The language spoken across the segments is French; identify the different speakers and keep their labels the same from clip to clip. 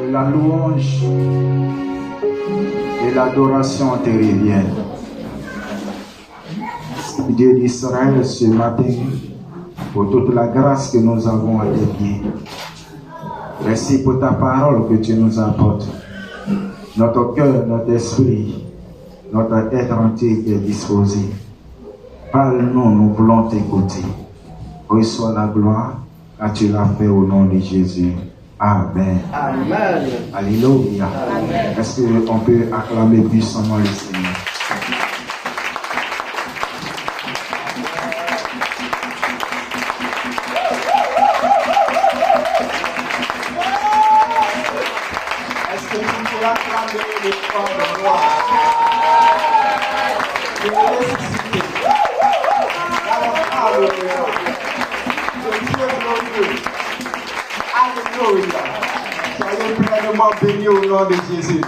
Speaker 1: Que la louange et l'adoration te reviennent. Dieu d'Israël, ce matin, pour toute la grâce que nous avons à tes pieds. Merci pour ta parole que tu nous apportes. Notre cœur, notre esprit, notre être entier est disposé. Parle-nous, nous voulons t'écouter. Reçois la gloire, car tu l'as fait au nom de Jésus. Amen.
Speaker 2: Amen.
Speaker 1: Alléluia.
Speaker 2: Amen.
Speaker 1: Est-ce qu'on peut acclamer puissamment le Seigneur?
Speaker 2: Est-ce que nous pouvons acclamer les forts de gloire? Je vais ressusciter. Alléluia. Que Dieu est glorieux. Alléluia. Soyez pleinement bénis au nom de Jésus.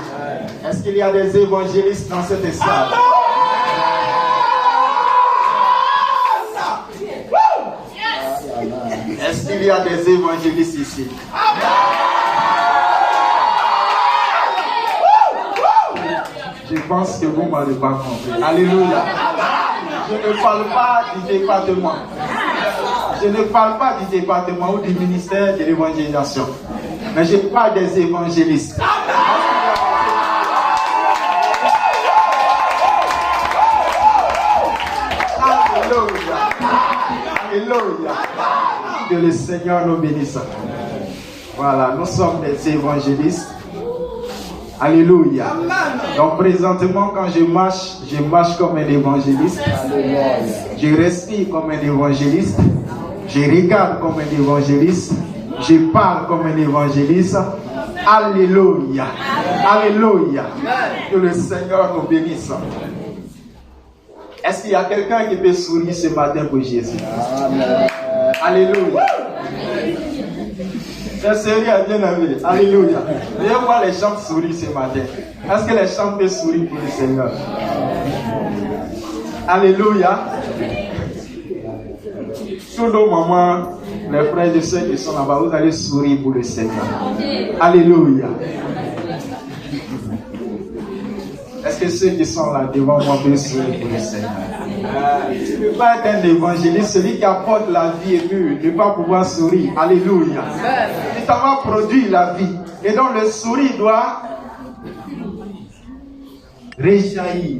Speaker 2: Est-ce qu'il y a des évangélistes dans cette salle? Est-ce qu'il y a des évangélistes ici?
Speaker 1: Je pense que vous ne m'avez pas compris.
Speaker 2: Alléluia. Je ne parle pas du département. Je ne parle pas du département ou du ministère de l'évangélisation. Mais je parle des évangélistes. Alléluia. Alléluia. Que le Seigneur nous bénisse. Voilà, nous sommes des évangélistes. Alléluia. Donc présentement, quand je marche comme un évangéliste. Je respire comme un évangéliste. Je regarde comme un évangéliste. Je parle comme un évangéliste. Alléluia. Alléluia. Que le Seigneur nous bénisse. Est-ce qu'il y a quelqu'un qui peut sourire ce matin pour Jésus? Amen. Alléluia. C'est sérieux, bien aimé. Alléluia. Viens voir les gens sourire ce matin. Est-ce que les gens peuvent sourire pour le Seigneur? Alléluia. Tous nos mamans, les frères et ceux qui sont là-bas, vous allez sourire pour le Seigneur. Alléluia. Est-ce que ceux qui sont là devant moi peuvent sourire pour le Seigneur? Tu ne peux pas être un évangéliste, celui qui apporte la vie et puis ne pas pouvoir sourire. Alléluia. Tu t'en vas produire la vie. Et donc le sourire doit réjaillir.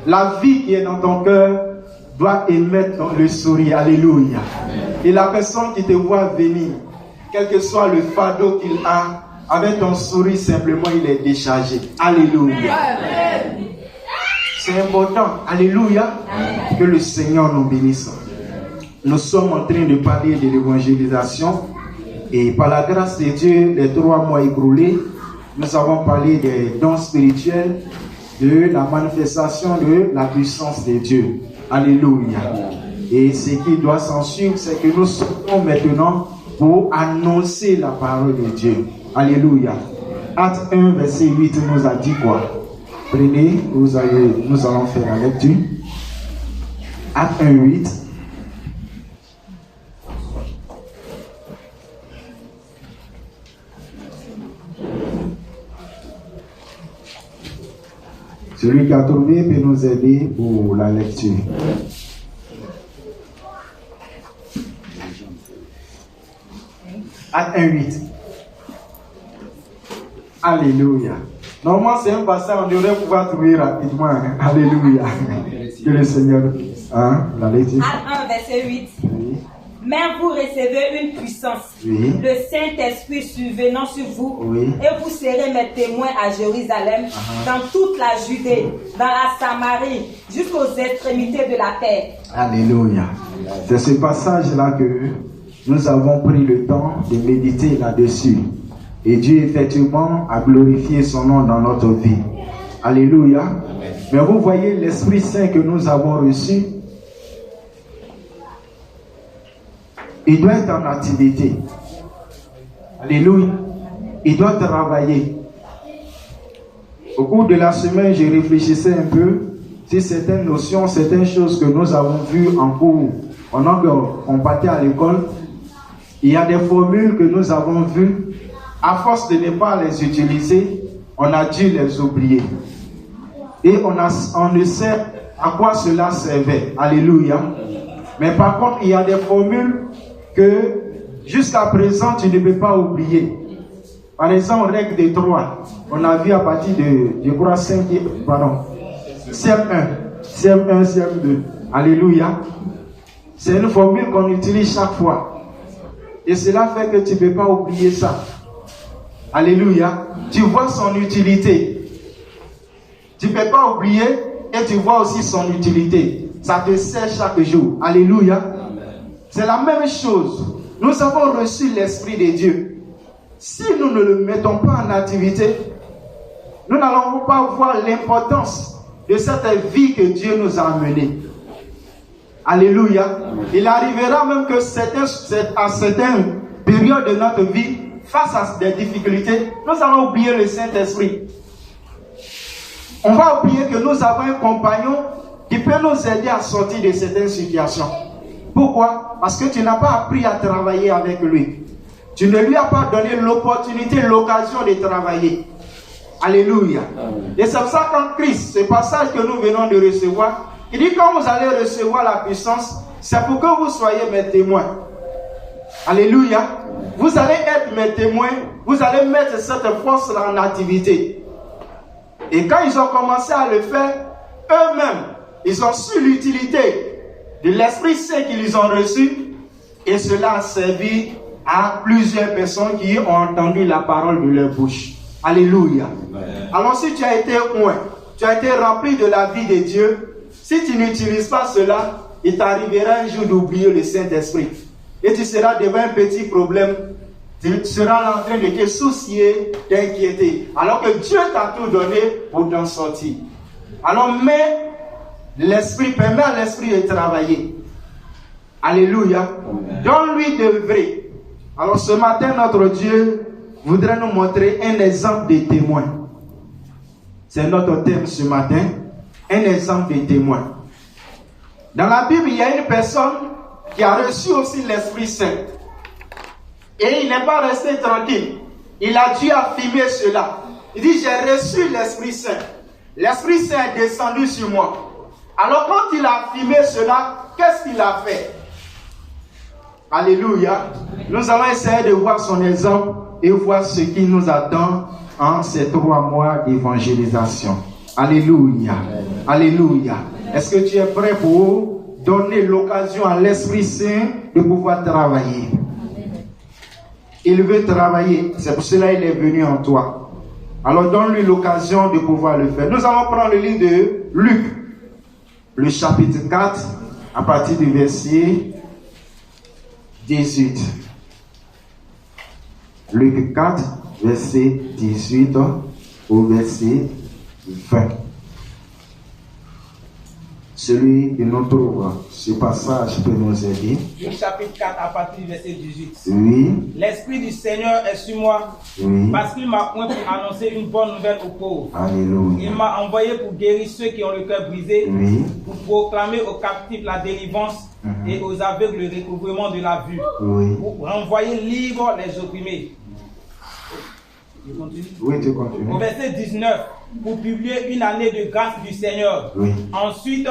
Speaker 2: La vie qui est dans ton cœur doit émettre le sourire. Alléluia. Et la personne qui te voit venir, quel que soit le fardeau qu'il a, avec ton sourire simplement il est déchargé. Alléluia. C'est important. Alléluia. Que le Seigneur nous bénisse. Nous sommes en train de parler de l'évangélisation. Et par la grâce de Dieu, les 3 mois écoulés, nous avons parlé des dons spirituels, de la manifestation de la puissance de Dieu. Alléluia. Et ce qui doit s'en suivre, c'est que nous sommes maintenant pour annoncer la parole de Dieu. Alléluia. Acte 1, verset 8 nous a dit quoi? Prenez, nous allons faire la lecture. Acte 1, 8. Celui qui a trouvé peut nous aider pour la lecture. Acte 1, 8. Alléluia. Normalement, c'est un passage on devrait pouvoir trouver rapidement. Alléluia. Que le Seigneur. La lecture.
Speaker 3: Acte 1, verset 8.
Speaker 1: Oui.
Speaker 3: Mais vous recevez une puissance,
Speaker 1: Oui.
Speaker 3: le Saint-Esprit survenant sur vous,
Speaker 1: Oui.
Speaker 3: et vous serez mes témoins à Jérusalem, dans toute la Judée, dans la Samarie, jusqu'aux extrémités de la terre.
Speaker 1: Alléluia. C'est ce passage-là que nous avons pris le temps de méditer là-dessus. Et Dieu, effectivement, a glorifié son nom dans notre vie. Alléluia. Mais vous voyez l'Esprit Saint que nous avons reçu. Il doit être en activité. Alléluia. Il doit travailler. Au cours de la semaine, je réfléchissais un peu sur certaines notions, certaines choses que nous avons vues en cours. Pendant qu'on partait à l'école, il y a des formules que nous avons vues
Speaker 2: à force de ne pas les utiliser, on a dû les oublier. Et on ne sait à quoi cela servait. Alléluia. Mais par contre, il y a des formules que jusqu'à présent, tu ne peux pas oublier. Par exemple, règle de 3. On a vu à partir de, je crois, CM1, CM2. Alléluia. C'est une formule qu'on utilise chaque fois. Et cela fait que tu ne peux pas oublier ça. Alléluia. Tu vois son utilité. Tu ne peux pas oublier et tu vois aussi son utilité. Ça te sert chaque jour. Alléluia. C'est la même chose. Nous avons reçu l'Esprit de Dieu. Si nous ne le mettons pas en activité, nous n'allons pas voir l'importance de cette vie que Dieu nous a amenée. Alléluia. Il arrivera même que à certaines périodes de notre vie, face à des difficultés, nous allons oublier le Saint-Esprit. On va oublier que nous avons un compagnon qui peut nous aider à sortir de certaines situations. Pourquoi? Parce que tu n'as pas appris à travailler avec lui. Tu ne lui as pas donné l'opportunité, l'occasion de travailler. Alléluia. Et c'est pour ça qu'en Christ, ce passage que nous venons de recevoir, il dit quand vous allez recevoir la puissance, c'est pour que vous soyez mes témoins. Alléluia. Vous allez être mes témoins, vous allez mettre cette force-là en activité. Et quand ils ont commencé à le faire, eux-mêmes, ils ont su l'utilité de l'Esprit Saint qu'ils ont reçu, et cela a servi à plusieurs personnes qui ont entendu la parole de leur bouche. Alléluia. Amen. Alors si tu as été oint, tu as été rempli de la vie de Dieu, si tu n'utilises pas cela, il t'arrivera un jour d'oublier le Saint-Esprit. Et tu seras devant un petit problème. Tu seras en train de te soucier, t'inquiéter. Alors que Dieu t'a tout donné pour t'en sortir. Alors mais l'Esprit, permet à l'Esprit de travailler. Alléluia. Donne-lui d'œuvrer. Alors ce matin, notre Dieu voudrait nous montrer un exemple de témoin. C'est notre thème ce matin. Un exemple de témoin. Dans la Bible, il y a une personne qui a reçu aussi l'Esprit Saint. Et il n'est pas resté tranquille. Il a dû affirmer cela. Il dit, j'ai reçu l'Esprit Saint. L'Esprit Saint est descendu sur moi. Alors quand il a affirmé cela, qu'est-ce qu'il a fait? Alléluia. Nous allons essayer de voir son exemple et voir ce qui nous attend en ces 3 mois d'évangélisation. Alléluia. Alléluia. Est-ce que tu es prêt pour donner l'occasion à l'Esprit Saint de pouvoir travailler? Il veut travailler. C'est pour cela qu'il est venu en toi. Alors donne-lui l'occasion de pouvoir le faire. Nous allons prendre le livre de Luc, le chapitre 4, à partir du verset 18. Luc 4, verset 18 au verset 20. Celui qui nous trouve ce passage peut nous aider.
Speaker 4: Luc chapitre 4 à partir du verset 18.
Speaker 2: Oui.
Speaker 4: L'Esprit du Seigneur est sur moi,
Speaker 2: Oui.
Speaker 4: parce qu'il m'a oint pour annoncer une bonne nouvelle aux pauvres.
Speaker 2: Alléluia.
Speaker 4: Il m'a envoyé pour guérir ceux qui ont le cœur brisé,
Speaker 2: Oui.
Speaker 4: pour proclamer aux captifs la délivrance et aux aveugles le recouvrement de la vue,
Speaker 2: Oui.
Speaker 4: pour renvoyer libres les opprimés. Je continue.
Speaker 2: Oui, tu continues.
Speaker 4: Au verset 19, pour publier une année de grâce du Seigneur.
Speaker 2: Oui.
Speaker 4: Ensuite,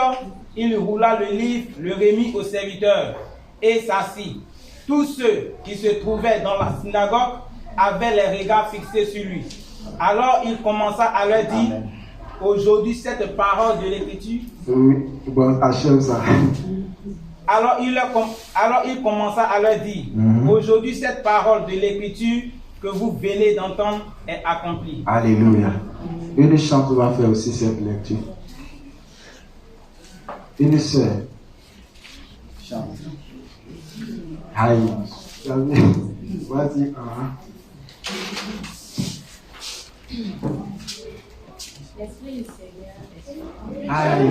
Speaker 4: il roula le livre, le remit aux serviteurs et s'assit. Tous ceux qui se trouvaient dans la synagogue avaient les regards fixés sur lui. Alors il commença à leur dire, aujourd'hui cette parole de l'Écriture.
Speaker 2: Oui, bon, achève ça.
Speaker 4: Alors il commença à leur dire, aujourd'hui cette parole de l'Écriture que vous venez d'entendre est accomplie.
Speaker 2: Alléluia. Une chante va faire aussi cette lecture. Une sœur. Chante. Aïe. Vas-y.
Speaker 5: L'Esprit du Seigneur est sur moi.
Speaker 2: Aïe.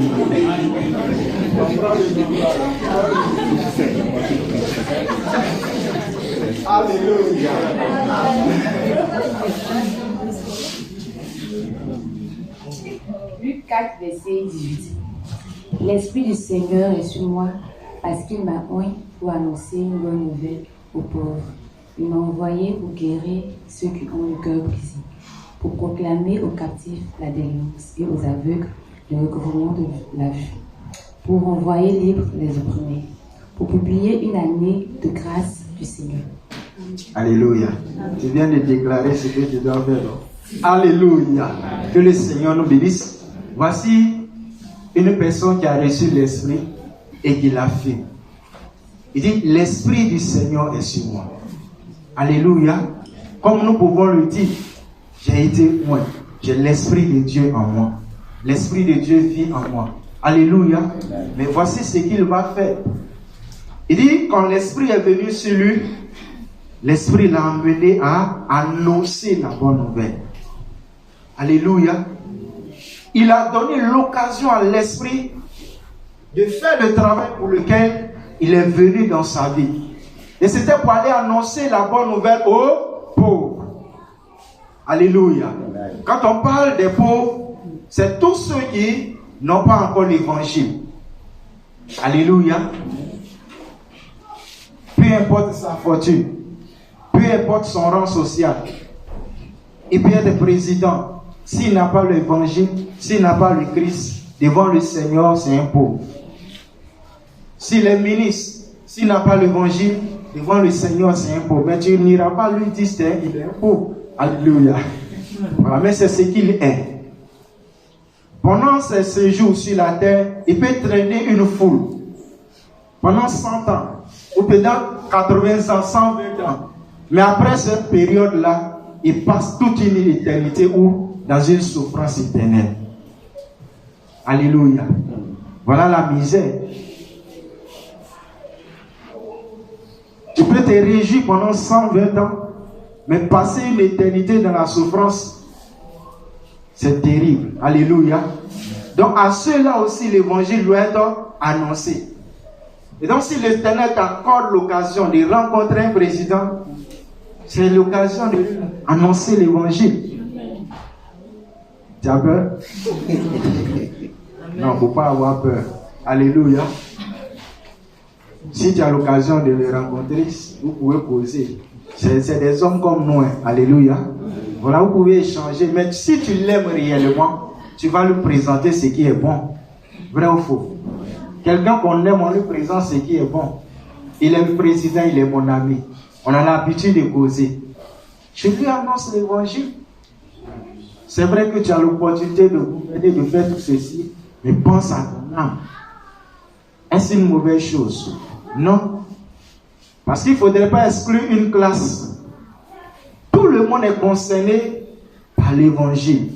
Speaker 2: Alléluia.
Speaker 5: Luc 4, verset 18. L'Esprit du Seigneur est sur moi parce qu'il m'a oint pour annoncer une bonne nouvelle aux pauvres. Il m'a envoyé pour guérir ceux qui ont le cœur brisé, pour proclamer aux captifs la délivrance et aux aveugles le recouvrement de la vue, pour envoyer libres les opprimés, pour publier une année de grâce du Seigneur.
Speaker 2: Alléluia. Tu viens de déclarer ce que tu dois faire. Alléluia. Que le Seigneur nous bénisse. Voici une personne qui a reçu l'Esprit et qui l'a fait. Il dit, l'Esprit du Seigneur est sur moi. Alléluia. Comme nous pouvons le dire, j'ai été moi. J'ai l'Esprit de Dieu en moi. L'Esprit de Dieu vit en moi. Alléluia. Mais voici ce qu'il va faire. Il dit, quand l'Esprit est venu sur lui, l'Esprit l'a amené à annoncer la bonne nouvelle. Alléluia. Il a donné l'occasion à l'Esprit de faire le travail pour lequel il est venu dans sa vie. Et c'était pour aller annoncer la bonne nouvelle aux pauvres. Alléluia. Quand on parle des pauvres, c'est tous ceux qui n'ont pas encore l'évangile. Alléluia. Peu importe sa fortune, peu importe son rang social, il peut être président. S'il n'a pas l'évangile, s'il n'a pas le Christ, devant le Seigneur, c'est un pauvre. S'il est ministre, s'il n'a pas l'évangile, devant le Seigneur, c'est un pauvre. Mais tu n'iras pas lui dire qu'il est un pauvre. Alléluia. Voilà, mais c'est ce qu'il est. Pendant ses séjours sur la terre, il peut traîner une foule. Pendant 100 ans, ou pendant 80 ans, 120 ans. Mais après cette période-là, il passe toute une éternité ou dans une souffrance éternelle. Alléluia. Voilà la misère. Tu peux te réjouir pendant 120 ans, mais passer une éternité dans la souffrance, c'est terrible. Alléluia. Donc à ceux-là aussi, l'évangile doit être annoncé. Et donc si l'Éternel t'accorde l'occasion de rencontrer un président, c'est l'occasion d'annoncer l'évangile. Tu as peur? Non, il ne faut pas avoir peur. Alléluia. Si tu as l'occasion de les rencontrer, vous pouvez poser. C'est des hommes comme nous. Hein. Alléluia. Voilà, vous pouvez échanger. Mais si tu l'aimes réellement, tu vas lui présenter ce qui est bon. Vrai ou faux? Quelqu'un qu'on aime, on lui présente ce qui est bon. Il est le président, il est mon ami. On a l'habitude de causer. Je lui annonce l'évangile. C'est vrai que tu as l'opportunité de gouverner, de faire tout ceci, mais pense à ton âme. Est-ce une mauvaise chose? Non. Parce qu'il ne faudrait pas exclure une classe. Tout le monde est concerné par l'évangile.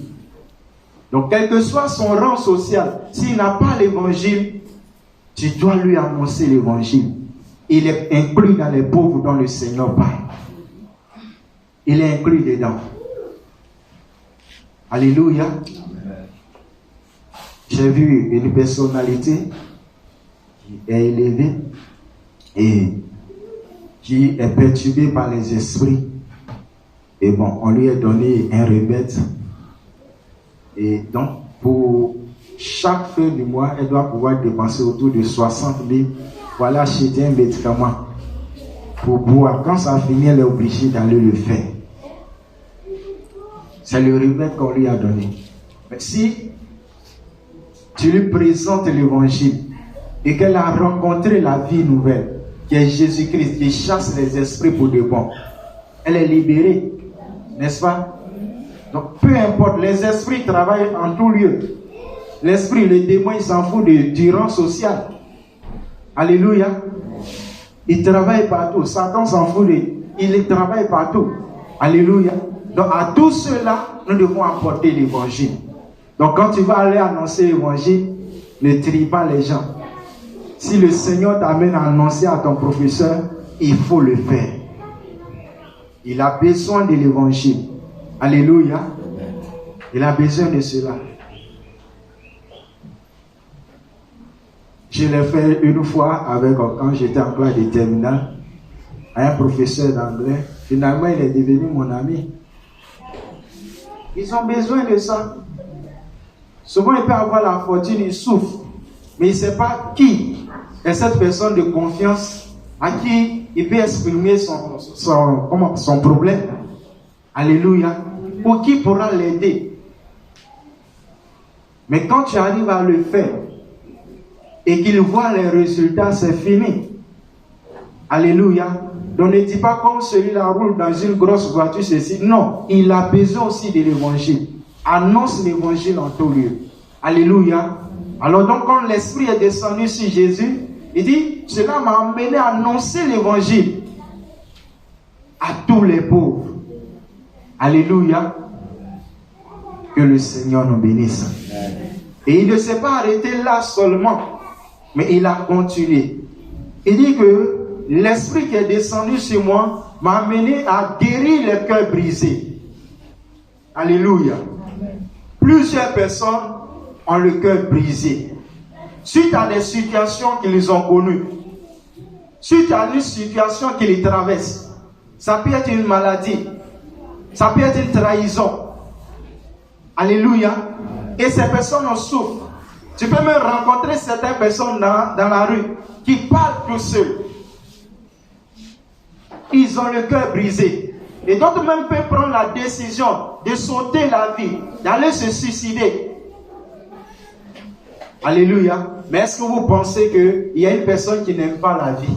Speaker 2: Donc, quel que soit son rang social, s'il n'a pas l'évangile, tu dois lui annoncer l'évangile. Il est inclus dans les pauvres dont le Seigneur parle. Il est inclus dedans. Alléluia. J'ai vu une personnalité qui est élevée et qui est perturbée par les esprits. Et bon, on lui a donné un remède. Et donc, pour chaque fin du mois, elle doit pouvoir dépenser autour de 60 000 pour aller acheter un médicament pour boire. Quand ça finit, elle est obligée d'aller le faire. C'est le remède qu'on lui a donné. Mais si tu lui présentes l'évangile et qu'elle a rencontré la vie nouvelle, qui est Jésus-Christ, qui chasse les esprits pour de bon, elle est libérée, n'est-ce pas? Donc, peu importe, les esprits travaillent en tout lieu. L'esprit, le démon, il s'en fout du rang social. Alléluia. Il travaille partout. Satan s'en fout il travaille partout. Alléluia. Donc, à tous ceux-là, nous devons apporter l'évangile. Donc, quand tu vas aller annoncer l'évangile, ne trie pas les gens. Si le Seigneur t'amène à annoncer à ton professeur, il faut le faire. Il a besoin de l'évangile. Alléluia. Il a besoin de cela. Je l'ai fait une fois quand j'étais en classe de terminale, à un professeur d'anglais. Finalement, il est devenu mon ami. Ils ont besoin de ça. Souvent, il peut avoir la fortune, il souffre. Mais il ne sait pas qui est cette personne de confiance à qui il peut exprimer son problème. Alléluia. Ou qui pourra l'aider. Mais quand tu arrives à le faire et qu'il voit les résultats, c'est fini. Alléluia. Donc ne dis pas comme celui-là roule dans une grosse voiture, ceci. Non, il a besoin aussi de l'évangile. Annonce l'évangile en tout lieu. Alléluia. Alors donc quand l'Esprit est descendu sur Jésus, il dit, cela m'a amené à annoncer l'évangile à tous les pauvres. Alléluia. Que le Seigneur nous bénisse. Et il ne s'est pas arrêté là seulement, mais il a continué. Il dit que l'Esprit qui est descendu sur moi m'a amené à guérir les cœurs brisés. Alléluia. Plusieurs personnes ont le cœur brisé suite à des situations qu'ils ont connues, suite à une situation qui les traverse. Ça peut être une maladie, ça peut être une trahison. Alléluia. Et ces personnes en souffrent. Tu peux même rencontrer certaines personnes dans la rue qui parlent tout seuls. Ils ont le cœur brisé. Et d'autres même peuvent prendre la décision de sauter la vie, d'aller se suicider. Alléluia. Mais est-ce que vous pensez qu'il y a une personne qui n'aime pas la vie?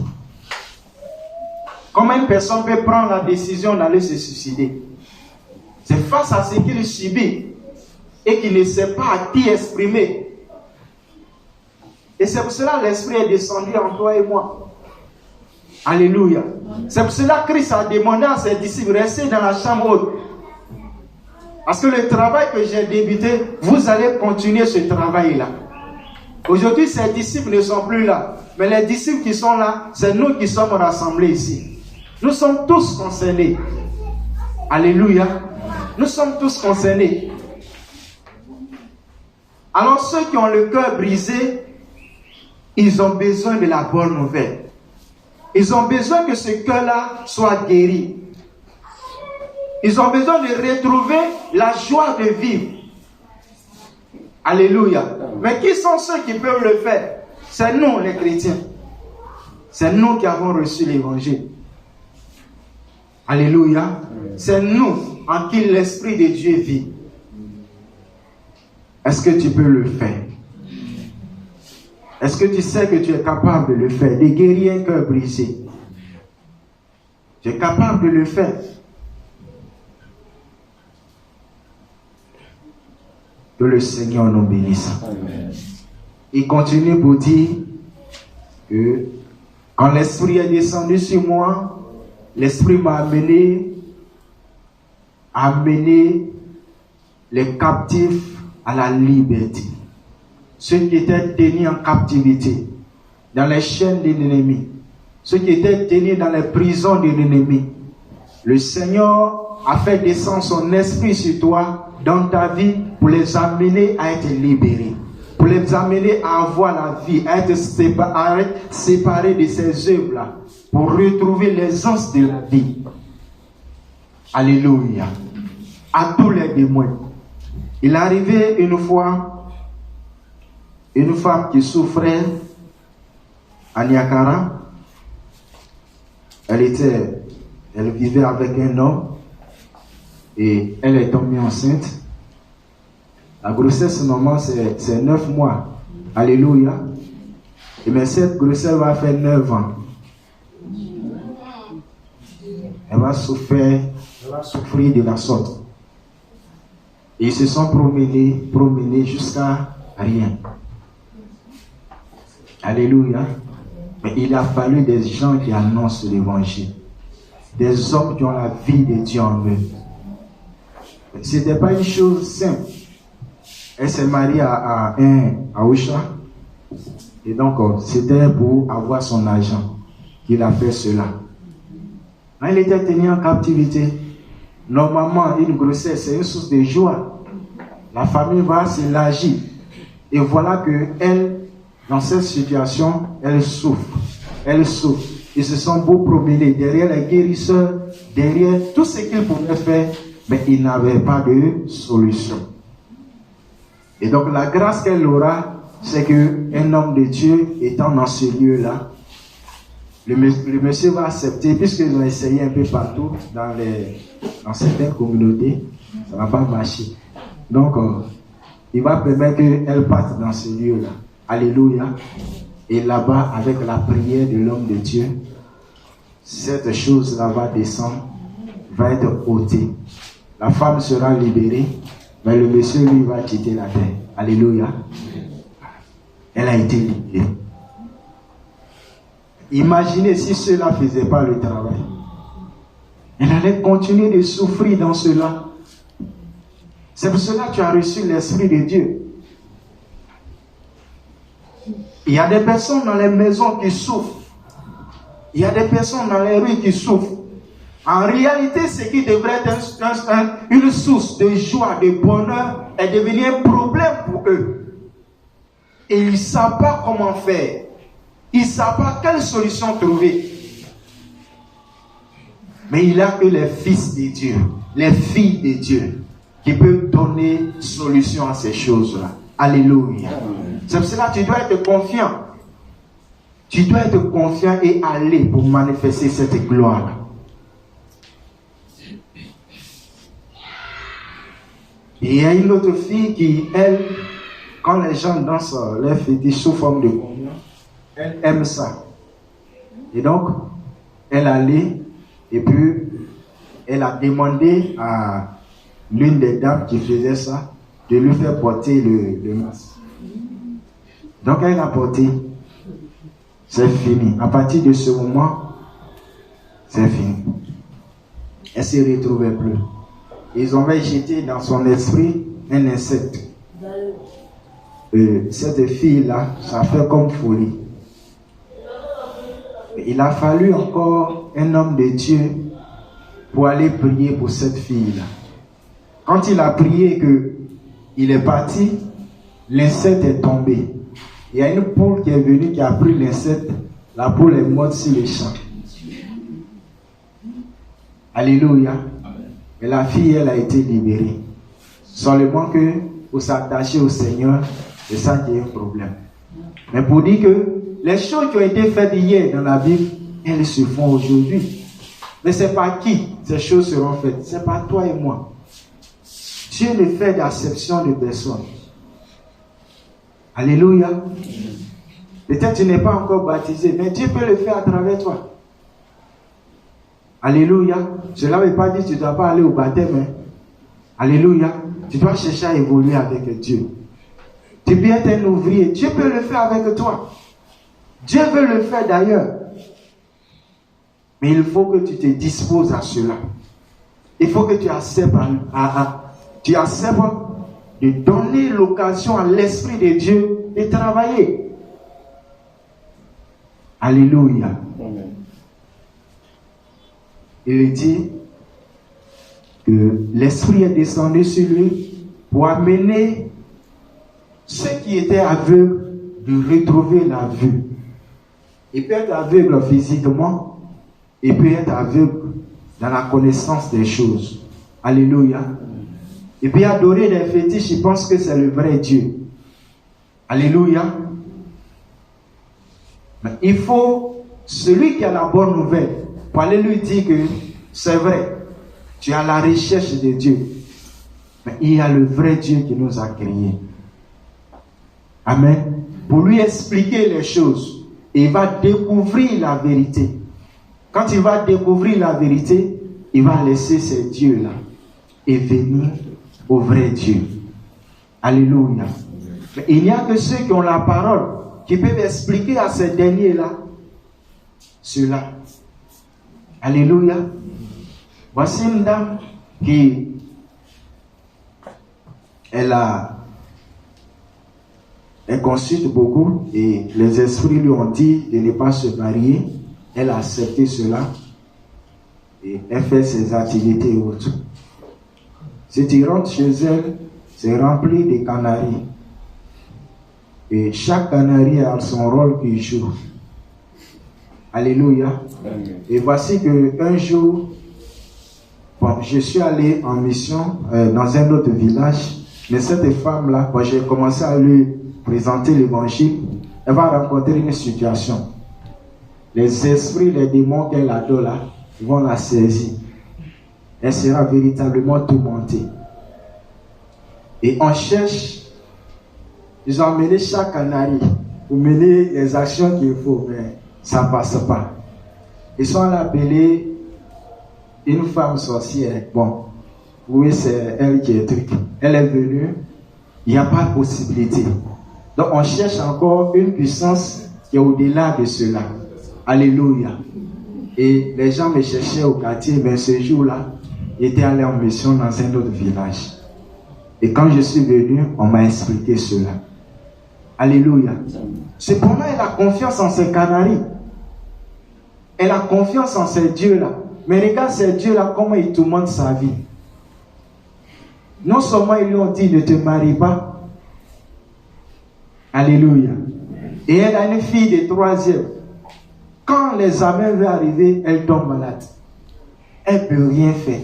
Speaker 2: Comment une personne peut prendre la décision d'aller se suicider? C'est face à ce qu'il subit et qu'il ne sait pas à qui exprimer. Et c'est pour cela que l'Esprit est descendu en toi et moi. Alléluia. C'est pour cela que Christ a demandé à ses disciples de rester dans la chambre haute. Parce que le travail que j'ai débuté, vous allez continuer ce travail-là. Aujourd'hui, ces disciples ne sont plus là. Mais les disciples qui sont là, c'est nous qui sommes rassemblés ici. Nous sommes tous concernés. Alléluia. Nous sommes tous concernés. Alors ceux qui ont le cœur brisé, ils ont besoin de la bonne nouvelle. Ils ont besoin que ce cœur-là soit guéri. Ils ont besoin de retrouver la joie de vivre. Alléluia. Mais qui sont ceux qui peuvent le faire? C'est nous les chrétiens. C'est nous qui avons reçu l'évangile. Alléluia. C'est nous en qui l'Esprit de Dieu vit. Est-ce que tu peux le faire? Est-ce que tu sais que tu es capable de le faire, de guérir un cœur brisé? Tu es capable de le faire. Que le Seigneur nous bénisse. Amen. Il continue pour dire que quand l'Esprit est descendu sur moi, l'Esprit m'a amené à amener les captifs à la liberté. Ceux qui étaient tenus en captivité, dans les chaînes de l'ennemi, ceux qui étaient tenus dans les prisons de l'ennemi. Le Seigneur a fait descendre son esprit sur toi, dans ta vie, pour les amener à être libérés, pour les amener à avoir la vie, à être séparés de ces œuvres-là, pour retrouver l'essence de la vie. Alléluia. À tous les témoins. Il est arrivé une fois, une femme qui souffrait à Niakara. Elle vivait avec un homme et elle est tombée enceinte. La grossesse normalement c'est 9 mois. Alléluia. Et mais cette grossesse va faire 9 ans. Elle va souffrir de la sorte. Et ils se sont promenés jusqu'à rien. Alléluia. Mais il a fallu des gens qui annoncent l'évangile. Des hommes qui ont la vie de Dieu en eux. Ce n'était pas une chose simple. Elle s'est mariée à Ousha. Et donc, c'était pour avoir son argent qu'il a fait cela. Quand il était tenu en captivité, normalement, une grossesse, c'est une source de joie. La famille va s'élargir. Et voilà que elle, dans cette situation, elle souffre. Elle souffre. Ils se sont beau promenés derrière les guérisseurs, derrière tout ce qu'ils pouvaient faire, mais ils n'avaient pas de solution. Et donc la grâce qu'elle aura, c'est qu'un homme de Dieu étant dans ce lieu-là, le monsieur va accepter, puisqu'ils ont essayé un peu partout dans certaines communautés, ça ne va pas marcher. Donc, il va permettre qu'elle parte dans ce lieu-là. Alléluia. Et là-bas, avec la prière de l'homme de Dieu, cette chose-là va descendre, va être ôtée. La femme sera libérée, mais le monsieur, lui, va quitter la terre. Alléluia. Elle a été libérée. Imaginez si cela ne faisait pas le travail. Elle allait continuer de souffrir dans cela. C'est pour cela que tu as reçu l'Esprit de Dieu. Il y a des personnes dans les maisons qui souffrent. Il y a des personnes dans les rues qui souffrent. En réalité, ce qui devrait être une source de joie, de bonheur, est devenu un problème pour eux. Et ils ne savent pas comment faire. Ils ne savent pas quelle solution trouver. Mais il n'y a que les fils de Dieu, les filles de Dieu, qui peuvent donner solution à ces choses-là. Alléluia. C'est pour cela que tu dois être confiant. Tu dois être confiant et aller pour manifester cette gloire. Et il y a une autre fille qui, elle, quand les gens dansent leur fétiche sous forme de communion, elle aime ça. Et donc, elle allait et puis elle a demandé à l'une des dames qui faisait ça de lui faire porter le masque. Donc elle a porté. C'est fini. À partir de ce moment, c'est fini. Elle ne se retrouvait plus. Ils ont jeté dans son esprit un insecte. Cette fille-là, ça fait comme folie. Il a fallu encore un homme de Dieu pour aller prier pour cette fille-là. Quand il a prié qu'il est parti, l'insecte est tombé. Il y a une poule qui est venue, qui a pris l'insecte. La poule est morte sur les champs. Alléluia. Et la fille, elle a été libérée. Seulement que pour s'attacher au Seigneur, c'est ça qui est un problème. Mais pour dire que les choses qui ont été faites hier dans la Bible, elles se font aujourd'hui. Mais c'est par qui ces choses seront faites? C'est par toi et moi. Dieu ne fait d'acception de personne. Alléluia. Peut-être tu n'es pas encore baptisé, mais Dieu peut le faire à travers toi. Alléluia. Cela ne veut pas dire que tu ne dois pas aller au baptême. Hein? Alléluia. Tu dois chercher à évoluer avec Dieu. Tu peux être un ouvrier. Dieu peut le faire avec toi. Dieu veut le faire d'ailleurs. Mais il faut que tu te disposes à cela. Il faut que tu acceptes de donner l'occasion à l'Esprit de Dieu de travailler. Alléluia. Amen. Il dit que l'Esprit est descendu sur lui pour amener ceux qui étaient aveugles de retrouver la vue. Il peut être aveugle physiquement, il peut être aveugle dans la connaissance des choses. Alléluia. Et puis adorer les fétiches, il pense que c'est le vrai Dieu. Alléluia. Mais il faut, celui qui a la bonne nouvelle, pour aller lui dire que c'est vrai, tu es à la recherche de Dieu. Mais il y a le vrai Dieu qui nous a créés. Amen. Pour lui expliquer les choses, il va découvrir la vérité. Quand il va découvrir la vérité, il va laisser ces dieux-là et venir au vrai Dieu. Alléluia. Mais il n'y a que ceux qui ont la parole qui peuvent expliquer à ces derniers-là cela. Alléluia. Voici une dame qui elle consulte beaucoup et les esprits lui ont dit de ne pas se marier. Elle a accepté cela et elle fait ses activités et autres. Si tu rentres chez elle, c'est rempli de canaries. Et chaque canarie a son rôle qu'il joue. Alléluia. Amen. Et voici qu'un jour, je suis allé en mission dans un autre village. Mais cette femme-là, quand j'ai commencé à lui présenter l'évangile, elle va rencontrer une situation.
Speaker 1: les esprits, les démons qu'elle adore là, vont la saisir. Elle sera véritablement tourmentée. Et on cherche, ils ont amené chaque canari pour mener les actions qu'il faut, mais ça ne passe pas. Ils sont appelés une femme sorcière. Bon, oui, c'est elle qui est truc. Elle est venue, il n'y a pas de possibilité. Donc on cherche encore une puissance qui est au-delà de cela. Alléluia. Et les gens me cherchaient au quartier, mais ce jour-là, j'étais allé en mission dans un autre village. Et quand je suis venu, on m'a expliqué cela. Alléluia. Cependant, elle a confiance en ses canaris. Elle a confiance en ces dieux-là. Mais regarde ces dieux-là, comment ils tourmentent sa vie. Non seulement ils lui ont dit ne te marie pas. Alléluia. Et elle a une fille de 3e. Quand l'examen va arriver, elle tombe malade. Elle ne peut rien faire.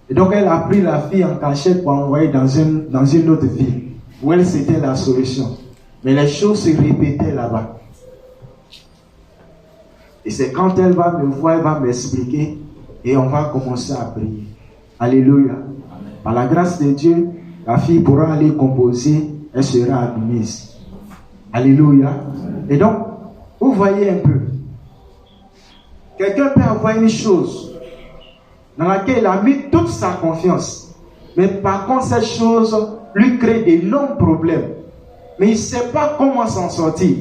Speaker 1: Et donc elle a pris la fille en cachette pour envoyer dans une autre ville, où elle c'était la solution. Mais les choses se répétaient là-bas. Et c'est quand elle va me voir, elle va m'expliquer, et on va commencer à prier. Alléluia. Par la grâce de Dieu, la fille pourra aller composer, elle sera admise. Alléluia. Et donc, vous voyez un peu. Quelqu'un peut avoir une chose dans laquelle il a mis toute sa confiance. Mais par contre, cette chose lui crée d'énormes problèmes. Mais il ne sait pas comment s'en sortir.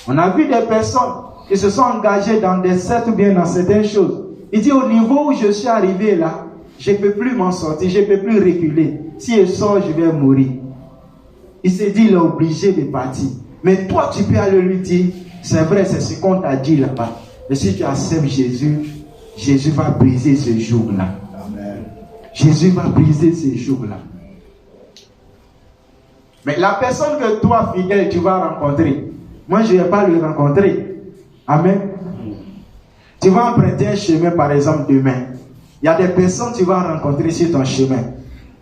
Speaker 1: On a vu des personnes qui se sont engagées dans des sectes ou bien dans certaines choses. Il dit au niveau où je suis arrivé là, je ne peux plus m'en sortir, je ne peux plus reculer. Si je sors, je vais mourir. Il s'est dit, il est obligé de partir. Mais toi, tu peux aller lui dire, c'est vrai, c'est ce qu'on t'a dit là-bas. Mais si tu acceptes Jésus, Jésus va briser ce jour-là. Amen. Jésus va briser ce jour-là. Mais la personne que toi, fidèle, tu vas rencontrer, moi, je ne vais pas le rencontrer. Amen. Tu vas emprunter un chemin, par exemple, demain. Il y a des personnes que tu vas rencontrer sur ton chemin.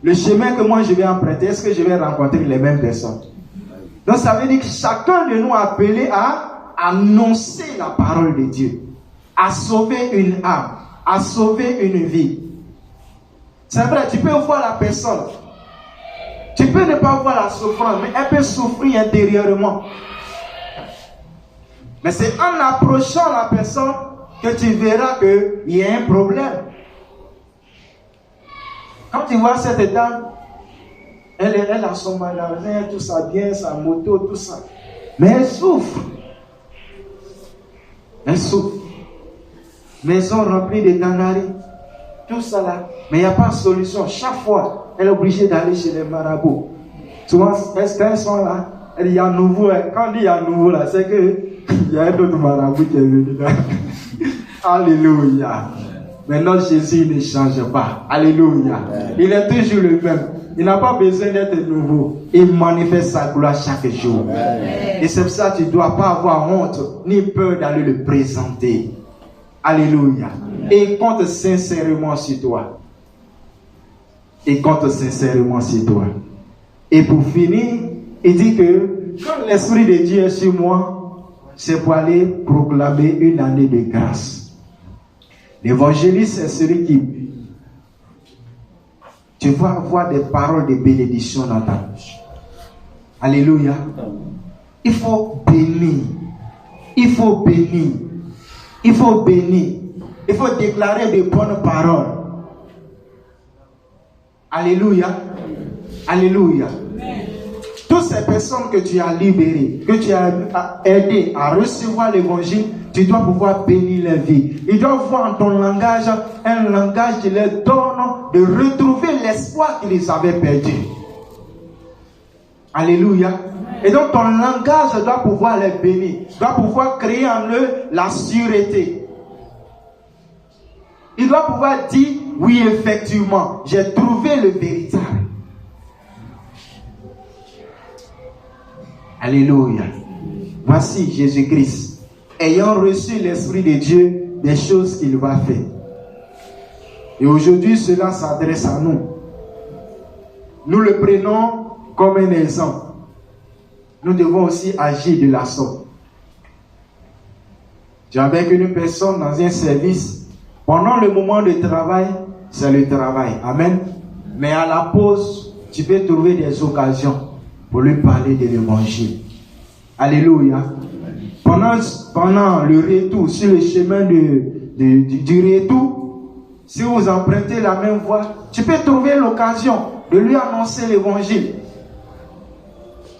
Speaker 1: Le chemin que moi, je vais emprunter, est-ce que je vais rencontrer les mêmes personnes? Donc, ça veut dire que chacun de nous est appelé à annoncer la parole de Dieu, à sauver une âme, à sauver une vie. C'est vrai, tu peux voir la personne, tu peux ne pas voir la souffrance, mais elle peut souffrir intérieurement. Mais c'est en approchant la personne que tu verras qu'il y a un problème. Quand tu vois cette dame, elle a son magasin, tout ça bien, sa moto, tout ça. Mais elle souffre. Elle souffre. Maison remplie de canaris. Tout ça là. Mais il n'y a pas de solution. Chaque fois, elle est obligée d'aller chez les marabouts. Souvent, elles sont là. Il y a nouveau. Quand on dit il y a nouveau là, c'est qu'il y a un autre marabout qui est venu là. Alléluia. Mais notre Jésus ne change pas. Alléluia. Il est toujours le même. Il n'a pas besoin d'être nouveau. Il manifeste sa gloire chaque jour. Amen. Et c'est pour ça que tu ne dois pas avoir honte ni peur d'aller le présenter. Alléluia. Amen. Et il compte sincèrement sur toi. Il compte sincèrement sur toi. Et pour finir, il dit que quand l'Esprit de Dieu est sur moi, c'est pour aller proclamer une année de grâce. L'évangéliste, c'est celui qui... Tu vas avoir des paroles de bénédiction dans ta bouche. Alléluia. Il faut bénir. Il faut bénir. Il faut bénir. Il faut déclarer de bonnes paroles. Alléluia. Alléluia. Toutes ces personnes que tu as libérées, que tu as aidées à recevoir l'évangile, tu dois pouvoir bénir leur vie. Ils doivent voir en ton langage un langage qui leur donne de retrouver l'espoir qu'ils avaient perdu. Alléluia. Et donc ton langage doit pouvoir les bénir, doit pouvoir créer en eux la sûreté. Il doit pouvoir dire, oui effectivement, j'ai trouvé le véritable. Alléluia. Voici Jésus-Christ, ayant reçu l'Esprit de Dieu, des choses qu'il va faire. Et aujourd'hui, cela s'adresse à nous. Nous le prenons comme un exemple. Nous devons aussi agir de la sorte.
Speaker 2: Tu es avec une personne dans un service. Pendant le moment de travail, c'est le travail. Amen. Mais à la pause, tu peux trouver des occasions pour lui parler de l'évangile. Alléluia. Pendant le retour, sur le chemin du retour, si vous empruntez la même voie, tu peux trouver l'occasion de lui annoncer l'évangile.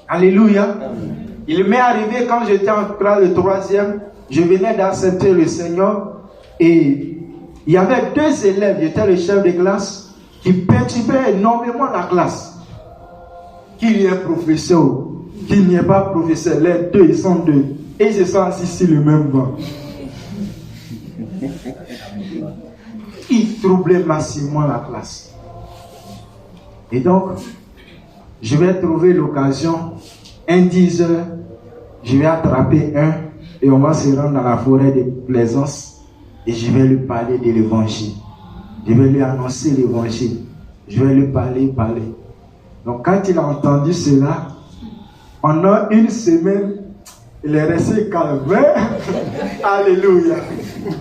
Speaker 2: Alléluia. Il m'est arrivé quand j'étais en classe de 3e, je venais d'accepter le Seigneur et il y avait 2 élèves, j'étais le chef de classe, qui perturbaient énormément la classe. Qu'il y ait professeur, qu'il n'y ait pas professeur, les 2, ils sont 2. Et ils se sont assis sur le même banc. Ils troublaient massivement la classe. Et donc, je vais trouver l'occasion, un 10 heures, je vais attraper un et on va se rendre dans la forêt de Plaisance et je vais lui parler de l'évangile. Je vais lui annoncer l'évangile. Je vais lui parler. Donc quand il a entendu cela, pendant une semaine, il est resté calme. Alléluia.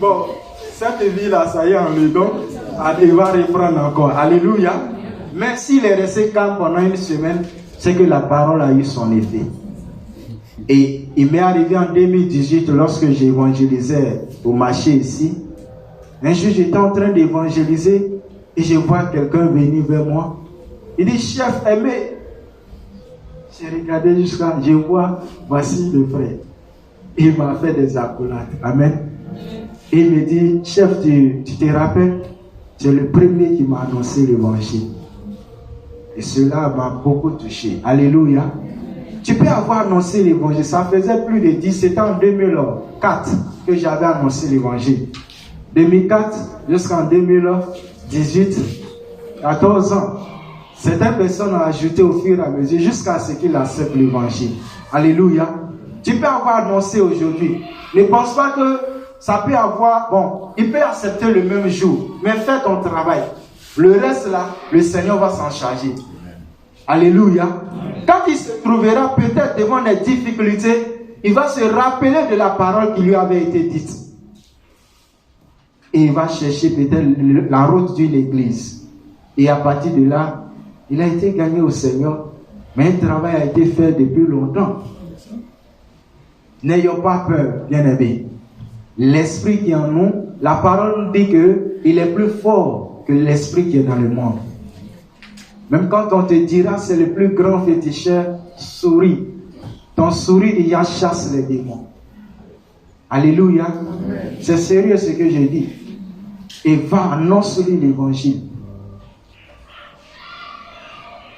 Speaker 2: Bon, cette vie-là, ça y est, on lui donne. Il va reprendre encore. Alléluia. Mais s'il est resté calme pendant une semaine, c'est que la parole a eu son effet. Et il m'est arrivé en 2018, lorsque j'évangélisais au marché ici. Un jour, j'étais en train d'évangéliser et je vois quelqu'un venir vers moi. Il dit, chef aimé. J'ai regardé jusqu'à, je vois, voici le frère. Il m'a fait des accolades. Amen. Et il me dit, chef, tu te rappelles, c'est le premier qui m'a annoncé l'évangile. Et cela m'a beaucoup touché. Alléluia. Tu peux avoir annoncé l'évangile. Ça faisait plus de 17 ans, en 2004, que j'avais annoncé l'évangile. 2004 jusqu'en 2018, 14 ans. Certaines personnes ont ajouté au fur et à mesure jusqu'à ce qu'ils acceptent l'évangile. Alléluia. Tu peux avoir annoncé aujourd'hui. Ne pense pas que ça peut avoir, bon, il peut accepter le même jour, mais fais ton travail. Le reste là, le Seigneur va s'en charger. Alléluia. Quand il se trouvera peut-être devant des difficultés, il va se rappeler de la parole qui lui avait été dite. Et il va chercher peut-être la route d'une église. Et à partir de là, il a été gagné au Seigneur, mais un travail a été fait depuis longtemps. N'ayons pas peur, bien-aimés. L'esprit qui est en nous, la parole dit qu'il est plus fort que l'esprit qui est dans le monde. Même quand on te dira c'est le plus grand féticheur, souris. Ton sourire déjà chasse les démons. Alléluia. C'est sérieux ce que je dis. Et va annoncer l'évangile.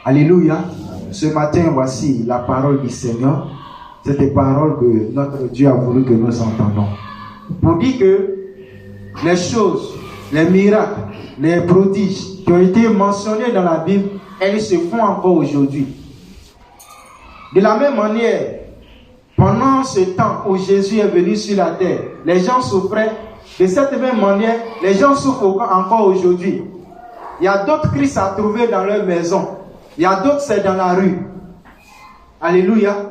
Speaker 2: Alléluia. Ce matin, voici la parole du Seigneur. C'est des paroles que notre Dieu a voulu que nous entendons. Pour dire que les choses, les miracles, les prodiges qui ont été mentionnés dans la Bible, elles se font encore aujourd'hui. De la même manière, pendant ce temps où Jésus est venu sur la terre, les gens souffraient. De cette même manière, les gens souffrent encore aujourd'hui. Il y a d'autres Christ à trouver dans leur maison. Il y a d'autres, c'est dans la rue. Alléluia.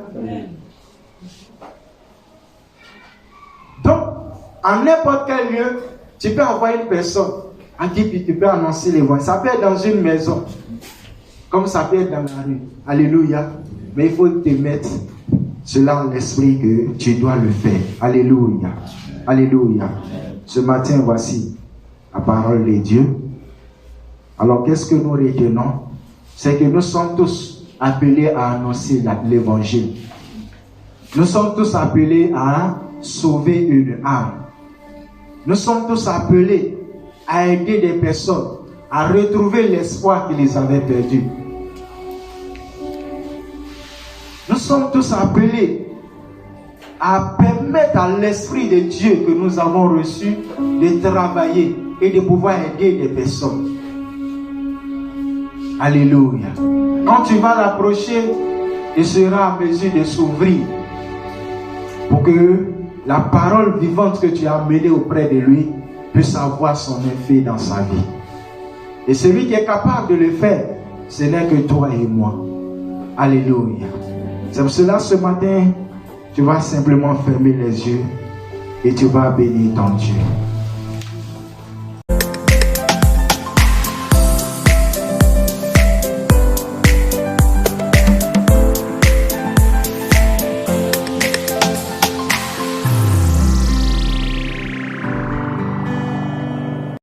Speaker 2: Donc, en n'importe quel lieu, tu peux envoyer une personne à qui tu peux annoncer l'évangile. Ça peut être dans une maison, comme ça peut être dans la rue. Alléluia. Mais il faut te mettre cela en l'esprit que tu dois le faire. Alléluia. Alléluia. Ce matin, voici la parole de Dieu. Alors, qu'est-ce que nous retenons? C'est que nous sommes tous appelés à annoncer l'évangile. Nous sommes tous appelés à sauver une âme. Nous sommes tous appelés à aider des personnes à retrouver l'espoir qui les avait perdus. Nous sommes tous appelés à permettre à l'Esprit de Dieu que nous avons reçu de travailler et de pouvoir aider des personnes. Alléluia. Quand tu vas l'approcher, il sera en mesure de s'ouvrir pour que la parole vivante que tu as amenée auprès de lui puisse avoir son effet dans sa vie. Et celui qui est capable de le faire, ce n'est que toi et moi. Alléluia. C'est pour cela ce matin, tu vas simplement fermer les yeux
Speaker 1: et tu vas bénir ton Dieu.